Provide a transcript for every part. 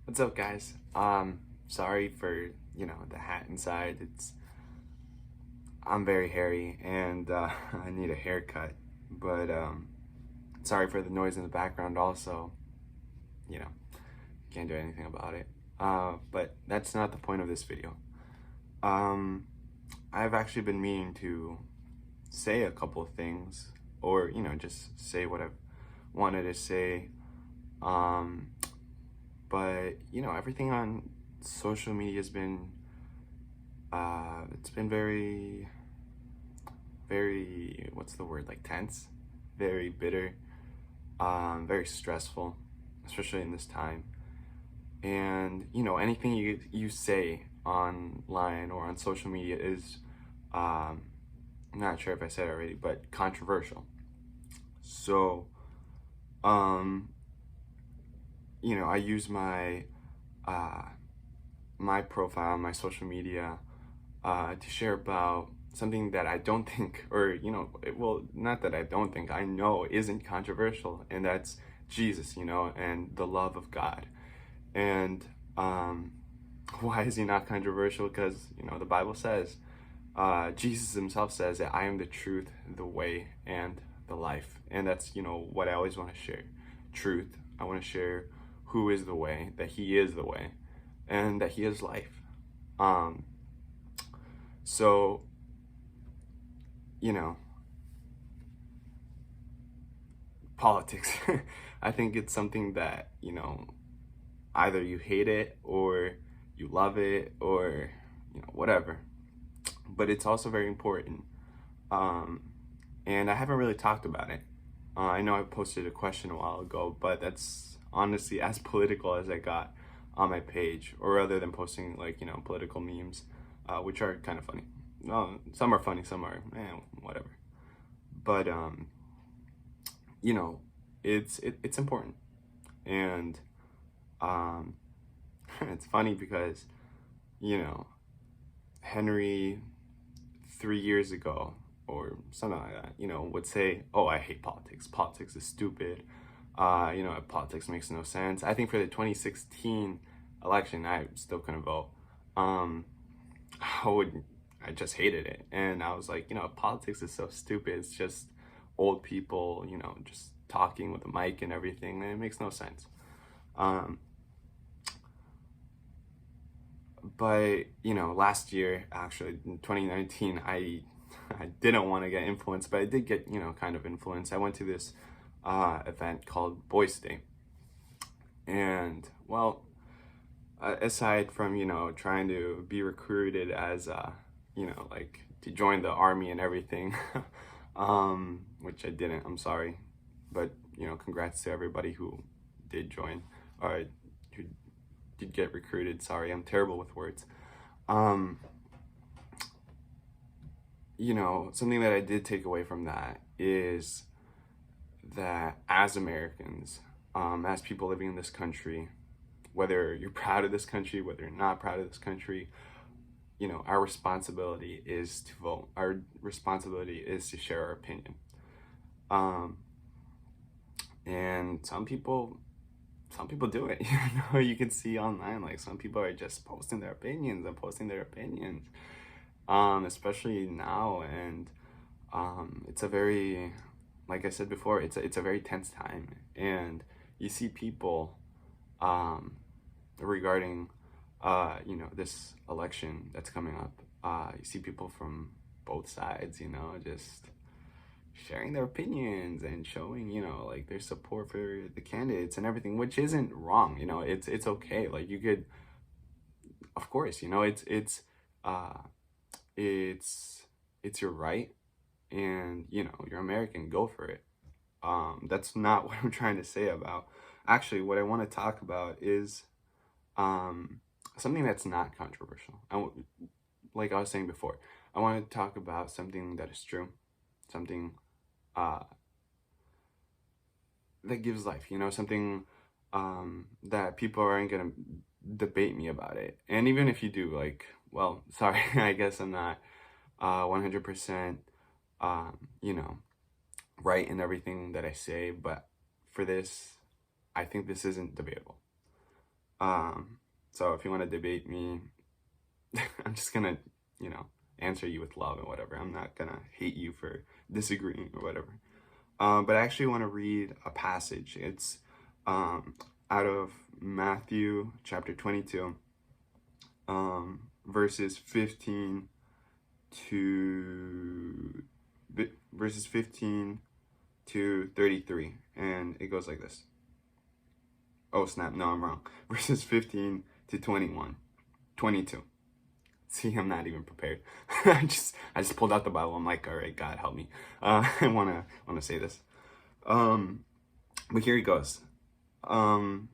What's up, guys? Sorry for, the hat inside. I'm very hairy and I need a haircut. But sorry for the noise in the background also. You know, can't do anything about it. But that's not the point of this video. Um, I've actually been meaning to say a couple of things or, just say what I've wanted to say. Um, but, everything on social media has been it's been very, what's the word, like tense, very bitter, very stressful, especially in this time. And anything you say online or on social media is, I'm not sure if I said it already, but controversial. So, um, I use uh, my profile on my social media to share about something that I don't think, or, well, not that I don't think, I know isn't controversial, and that's Jesus, and the love of God. And why is he not controversial? Because, the Bible says, Jesus himself says that I am the truth, the way, and the life. And that's, what I always want to share. Truth. I want to share who is the way, that he is the way, and that he is life. Um, so, you know, politics. I think it's something that, either you hate it or you love it or, whatever. But it's also very important. Um, and I haven't really talked about it. I know I posted a question a while ago, but that's honestly as political as I got on my page, or other than posting like, political memes, which are kind of funny. Some are funny, some are, whatever. But, you know, it's important. And um, it's funny because, you know, Henry 3 years ago or something like that, would say, "Oh, I hate politics. Politics is stupid. Politics makes no sense." I think for the 2016 election, I still couldn't vote. Um, I would, I just hated it, and I was like, politics is so stupid. It's just old people, just talking with a mic and everything, and it makes no sense. Um, but last year, actually in 2019, I didn't want to get influenced, but I did get kind of influenced. I went to this event called Boys Day, and well, aside from trying to be recruited as like to join the army and everything, which I didn't. I'm sorry, but congrats to everybody who did join or who did get recruited. Sorry, I'm terrible with words. Um, Something that I did take away from that is that as Americans, as people living in this country, whether you're proud of this country, whether you're not proud of this country, our responsibility is to vote. Our responsibility is to share our opinion. Um, and some people do it. You can see online, like some people are just posting their opinions and posting their opinions, especially now. And it's a very, like I said before, it's a very tense time, and you see people regarding this election that's coming up. You see people from both sides, just sharing their opinions and showing like their support for the candidates and everything, which isn't wrong. It's okay. Like you could, of course, uh it's your right, and you're American, go for it. That's not what I'm trying to say about. Actually, what I want to talk about is um something that's not controversial. Like I was saying before, I want to talk about something that is true, something uh that gives life, something that people aren't gonna debate me about it. And even if you do, like, well, sorry, I guess I'm not 100% you know, right in everything that I say, but for this, I think this isn't debatable. So if you want to debate me, I'm just gonna, answer you with love and whatever. I'm not gonna hate you for disagreeing or whatever. But I actually want to read a passage. It's out of Matthew chapter 22, verses 15 to verses 15 to 33, and it goes like this. Oh snap! No, I'm wrong. Verses 15 to 22. See, I'm not even prepared. I just pulled out the Bible. I'm like, all right, God, help me. I wanna say this. But here he goes. Then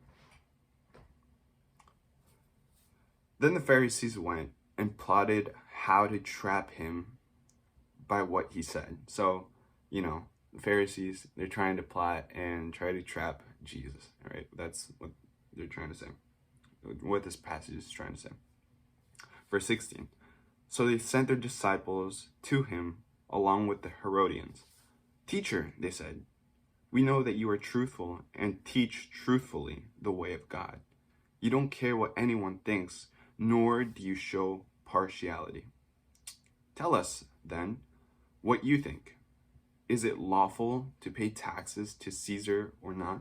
the Pharisees went and plotted how to trap him by what he said. So, the Pharisees, they're trying to plot and try to trap Jesus. All right, that's what they're trying to say. What this passage is trying to say. Verse 16. So they sent their disciples to him along with the Herodians. Teacher, they said, we know that you are truthful and teach truthfully the way of God. You don't care what anyone thinks, nor do you show partiality. Tell us, then, what you think. Is it lawful to pay taxes to Caesar or not?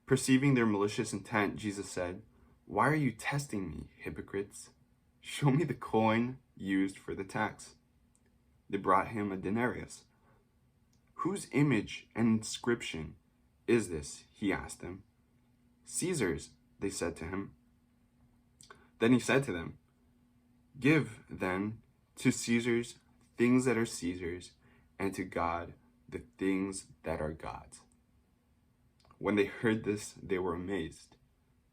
Perceiving their malicious intent, Jesus said, why are you testing me, hypocrites? Show me the coin used for the tax. They brought him a denarius. Whose image and inscription is this? He asked them. Caesar's, they said to him. Then he said to them, give, then, to Caesar's things that are Caesar's, and to God the things that are God's. When they heard this, they were amazed.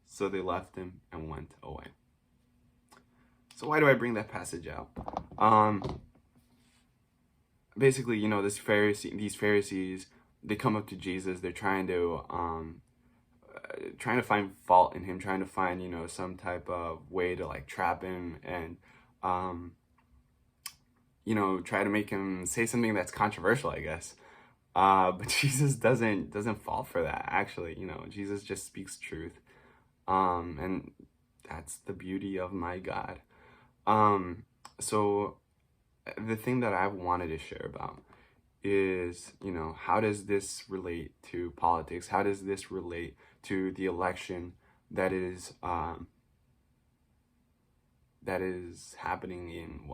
So they left him and went away. So why do I bring that passage out? Basically, these Pharisees, they come up to Jesus. They're trying to find fault in him, trying to find, some type of way to like trap him and, try to make him say something that's controversial, I guess. But Jesus doesn't fall for that. Actually, Jesus just speaks truth. And that's the beauty of my God. So the thing that I wanted to share about is, how does this relate to politics? How does this relate to the election that is happening in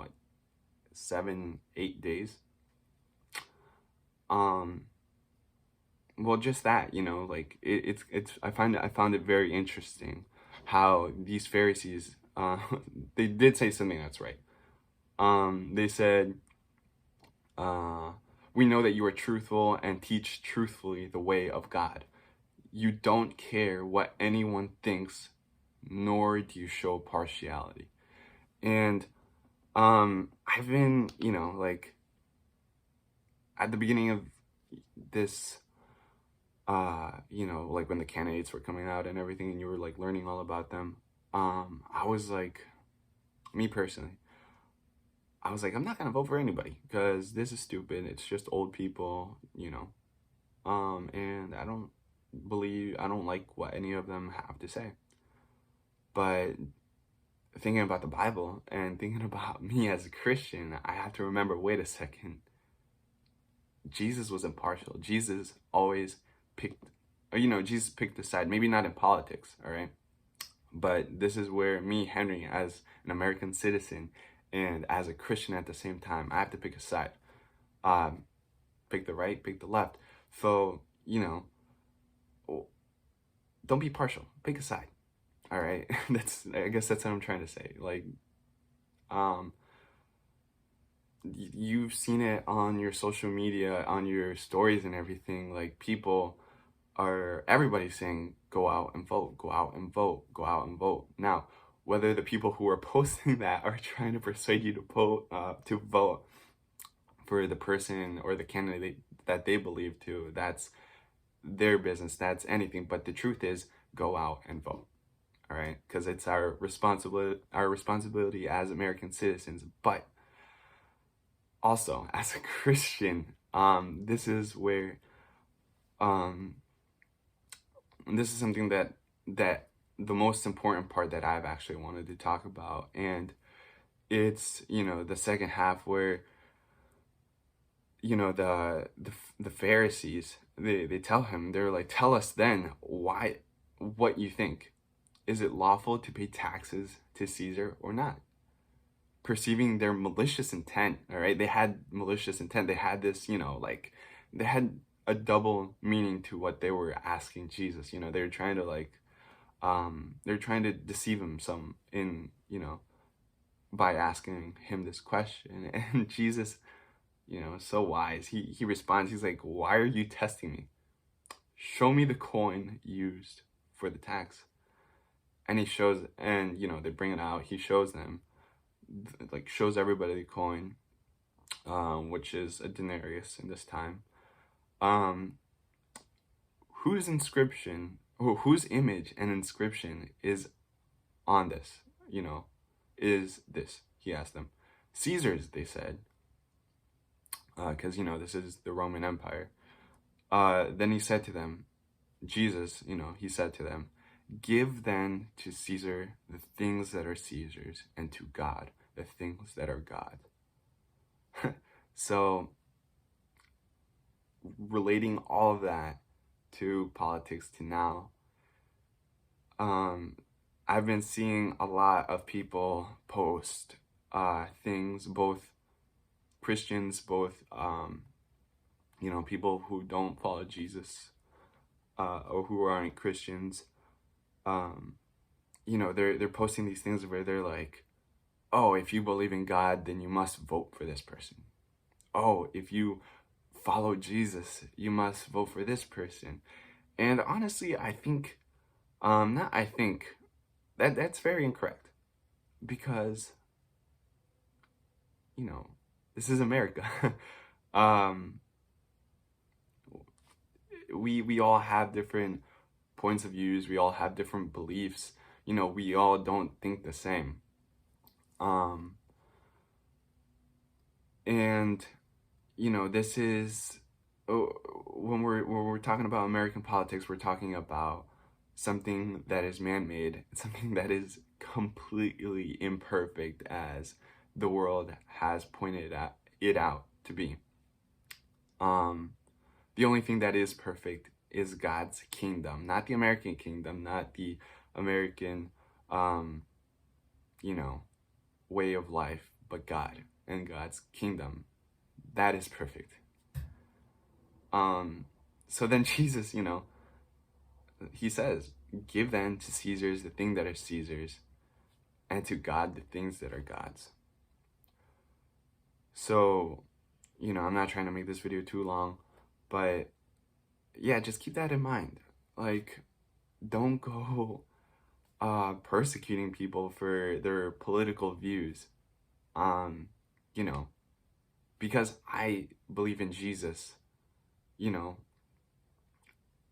7-8 days? Well, just that, like it's I found it very interesting how these Pharisees, they did say something that's right. They said, we know that you are truthful and teach truthfully the way of God. You don't care what anyone thinks, nor do you show partiality. And I've been, like at the beginning of this, like when the candidates were coming out and everything, and you were like learning all about them, I was like, me personally, I was like, I'm not gonna vote for anybody because this is stupid. It's just old people, and I don't like what any of them have to say. But thinking about the Bible and thinking about me as a Christian, I have to remember, wait a second, Jesus was impartial. Jesus always picked a side, maybe not in politics, all right? But this is where me, Henry, as an American citizen and as a Christian at the same time, I have to pick a side. Pick the right, pick the left. So, don't be partial. Pick a side. All right? I guess that's what I'm trying to say. Like, you've seen it on your social media, on your stories and everything. Like, everybody's saying, go out and vote, go out and vote, go out and vote. Now, whether the people who are posting that are trying to persuade you to vote for the person or the candidate that they believe to, that's their business, that's anything. But the truth is, go out and vote, all right? Because it's our responsibility as American citizens. But also, as a Christian, this is where, this is something that that the most important part that I've actually wanted to talk about. And it's, the second half where, the Pharisees, they tell him, they're like, tell us then what you think. Is it lawful to pay taxes to Caesar or not? Perceiving their malicious intent, all right? They had malicious intent. They had this, they had a double meaning to what they were asking Jesus. They were trying to they're trying to deceive him by asking him this question. And Jesus, so wise. He responds, he's like, why are you testing me? Show me the coin used for the tax. And he shows, and they bring it out. He shows them, shows everybody the coin, which is a denarius in this time. Whose image and inscription is on this? Is this? He asked them. Caesar's, they said, because this is the Roman Empire. Then he said to them, Jesus, he said to them, give then to Caesar the things that are Caesar's, and to God the things that are God. So, relating all of that to politics to now, I've been seeing a lot of people post things, both Christians, both people who don't follow Jesus, or who aren't Christians. They're posting these things where they're like, oh, if you believe in God, then you must vote for this person. Oh, if you follow Jesus, you must vote for this person. And honestly, I think, that's very incorrect, because, this is America. We all have different points of views. We all have different beliefs. We all don't think the same. And this is, when we're talking about American politics, we're talking about something that is man-made, something that is completely imperfect, as the world has pointed it out to be. The only thing that is perfect is God's kingdom, not the American kingdom, not the American, way of life, but God and God's kingdom. That is perfect. So then Jesus, he says, give then to Caesar's the thing that are Caesar's, and to God the things that are God's. So, I'm not trying to make this video too long, but yeah, just keep that in mind. Don't go persecuting people for their political views. Because I believe in Jesus,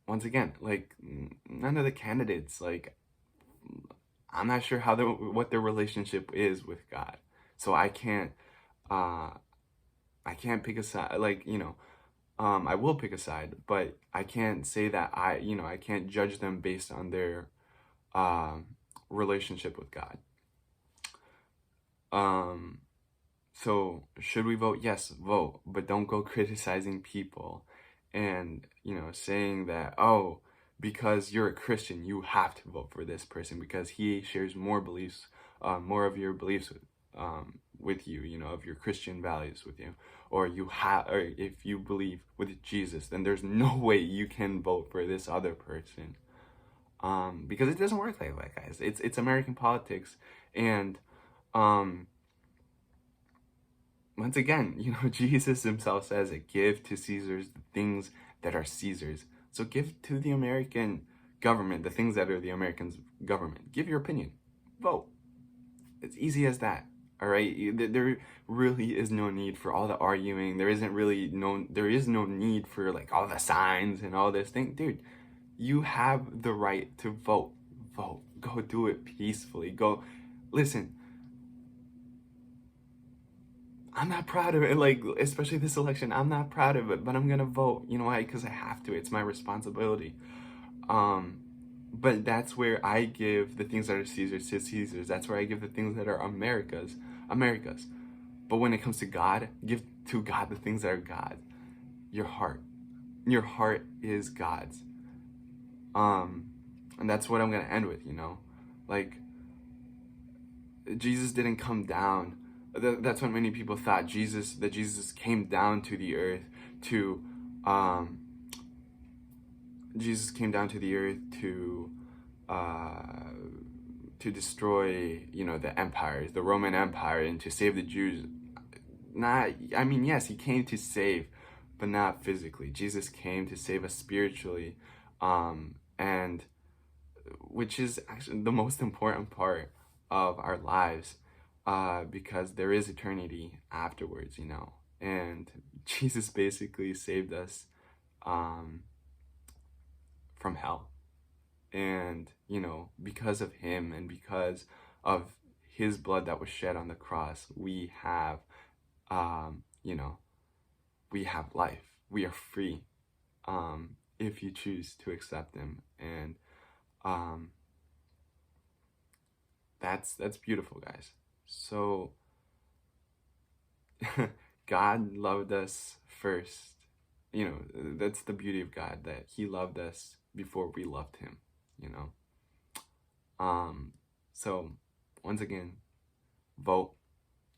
once again, none of the candidates, I'm not sure what their relationship is with God. So I can't pick a side, I will pick a side, but I can't say that I can't judge them based on their relationship with God. So should we vote? Yes, vote, but don't go criticizing people and, saying that, oh, because you're a Christian, you have to vote for this person because he shares more beliefs, more of your beliefs with you, of your Christian values with you, or if you believe with Jesus, then there's no way you can vote for this other person, because it doesn't work like that, guys. It's American politics, and once again, Jesus himself says it, give to Caesar's the things that are Caesar's. So give to the American government the things that are the American government. Give your opinion. Vote. It's easy as that. All right. There really is no need for all the arguing. There is no need for all the signs and all this thing. Dude, you have the right to vote. Vote. Go do it peacefully. Go. Listen. I'm not proud of it, especially this election. I'm not proud of it, but I'm gonna vote. You know why? Because I have to. It's my responsibility. But that's where I give the things that are Caesar's to Caesar's. That's where I give the things that are America's. But when it comes to God, give to God the things that are God's. Your heart. Your heart is God's. And that's what I'm gonna end with, you know? Like, Jesus didn't come down. That's what many people thought. That Jesus came down to the earth to, Jesus came down to the earth to destroy, you know, the empires, the Roman Empire, and to save the Jews. Not, I mean, yes, he came to save, but not physically. Jesus came to save us spiritually, and which is actually the most important part of our lives, because there is eternity afterwards, you know. And Jesus basically saved us from hell. And, you know, because of him and because of his blood that was shed on the cross, we have, you know, we have life. We are free, if you choose to accept him. And that's beautiful, guys. So God loved us first. You know, that's the beauty of God, that he loved us before we loved him, you know. So once again, vote,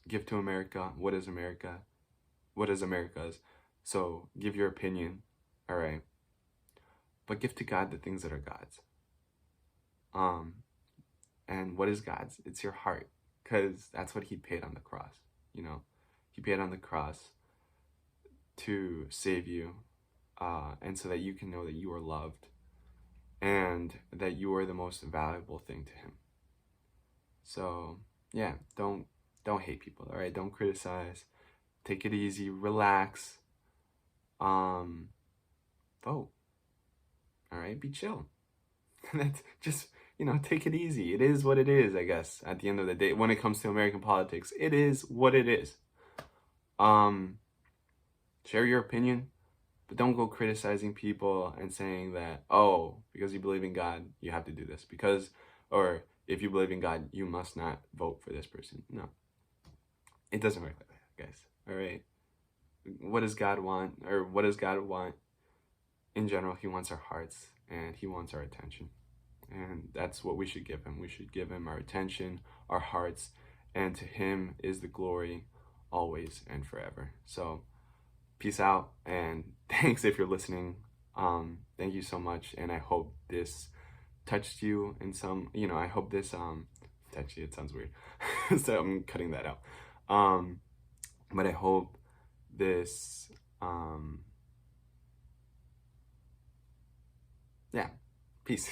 give to America. What is America? What is America's? So give your opinion, all right? But give to God the things that are God's. And what is God's? It's your heart, because that's what he paid on the cross, you know. He paid on the cross to save you, and so that you can know that you are loved and that you are the most valuable thing to him. So yeah, don't hate people, all right? Don't criticize. Take it easy, relax. Vote. All right, be chill. That's just, you know, take it easy. It is what it is, I guess. At the end of the day, when it comes to American politics, it is what it is. Share your opinion, but don't go criticizing people and saying that, oh, because you believe in God, you have to do this. Or if you believe in God, you must not vote for this person. No, it doesn't work like that, guys. All right. What does God want? Or what does God want? In general, he wants our hearts and he wants our attention. And that's what we should give him. We should give him our attention, our hearts, and to him is the glory always and forever. So peace out, and thanks if you're listening. Thank you so much, and I hope this touched you in some, you know, I hope this touched you, it sounds weird. So I'm cutting that out. But I hope this yeah, peace.